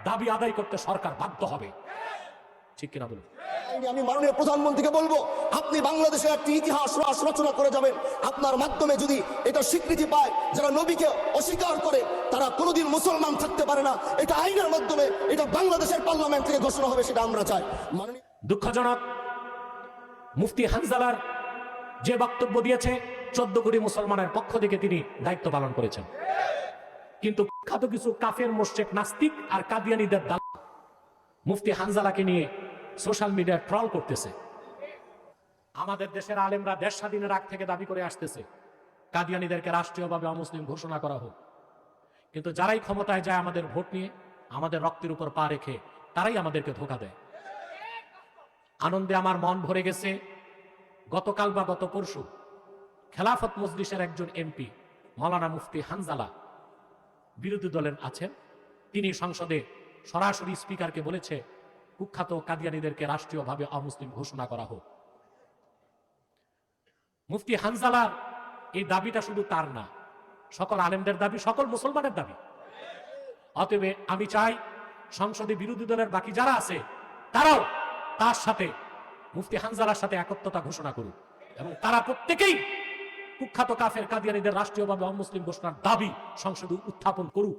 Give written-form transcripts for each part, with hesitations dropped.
দাবি আদায় করতে সরকার বাধ্য হবে। ঠিক কিনা বলুন? আমি মাননীয় প্রধানমন্ত্রীকে বলবো, আপনি বাংলাদেশের একটি ইতিহাস রচনা করে যাবেন। আপনার মাধ্যমে যদি এটা স্বীকৃতি পায়, যারা নবীকে অস্বীকার করে তারা কোনোদিন মুসলমান থাকতে পারে না, এটা আইনের মাধ্যমে এটা বাংলাদেশের পার্লামেন্ট থেকে ঘোষণা হবে, সেটা আমরা চাই। দুঃখজনক, মুফতি হানজালার যে বক্তব্য দিয়েছে 14 কোটি মুসলমানের পক্ষ থেকে তিনি দায়িত্ব পালন করেছেন, কিন্তু বিখ্যাত কিছু কাফের মোশরিক নাস্তিক আর কাদিয়ানীদের দল মুফতি হানজালাকে নিয়ে সোশ্যাল মিডিয়ায় ট্রল করতেছে। আমাদের দেশের আলেমরা দেশ স্বাধীনের আগ থেকে দাবি করে আসতেছে কাদিয়ানীদেরকে রাষ্ট্রীয়ভাবে অমুসলিম ঘোষণা করা হোক, কিন্তু যারাই ক্ষমতায় যায় আমাদের ভোট নিয়ে, আমাদের রক্তের উপর পা রেখে, তারাই আমাদেরকে ধোঁকা দেয়। আনন্দে আমার মন ভরে গেছে। গতকাল বা গত পরশু খেলাফত মজলিসের একজন এমপি মাওলানা মুফতি হানজালা, বিরোধী দলের আছেন, তিনি সংসদে সরাসরি স্পিকারকে বলেছে কুখ্যাত কাদিয়ানীদেরকে রাষ্ট্রীয়ভাবে অমুসলিম ঘোষণা করা হোক। মুফতি হানজালার এই দাবিটা শুধু তার না, সকল আলেমদের দাবি, সকল মুসলমানের দাবি। অতএব আমি চাই সংসদে বিরোধী দলের বাকি যারা আছে তারাও তার সাথে, মুফতি হানজালার সাথে একত্রতা ঘোষণা করুক, এবং তারা প্রত্যেকেই কুখ্যাত কাফের কাদিয়ানীদের রাষ্ট্রীয়ভাবে অমুসলিম ঘোষণার দাবি সংসদে উত্থাপন করুক।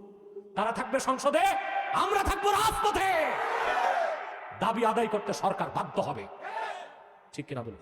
তারা থাকবে সংসদে, আমরা থাকবো রাজপথে। দাবি আদায় করতে সরকার বাধ্য হবে। ঠিক কিনা বলুন?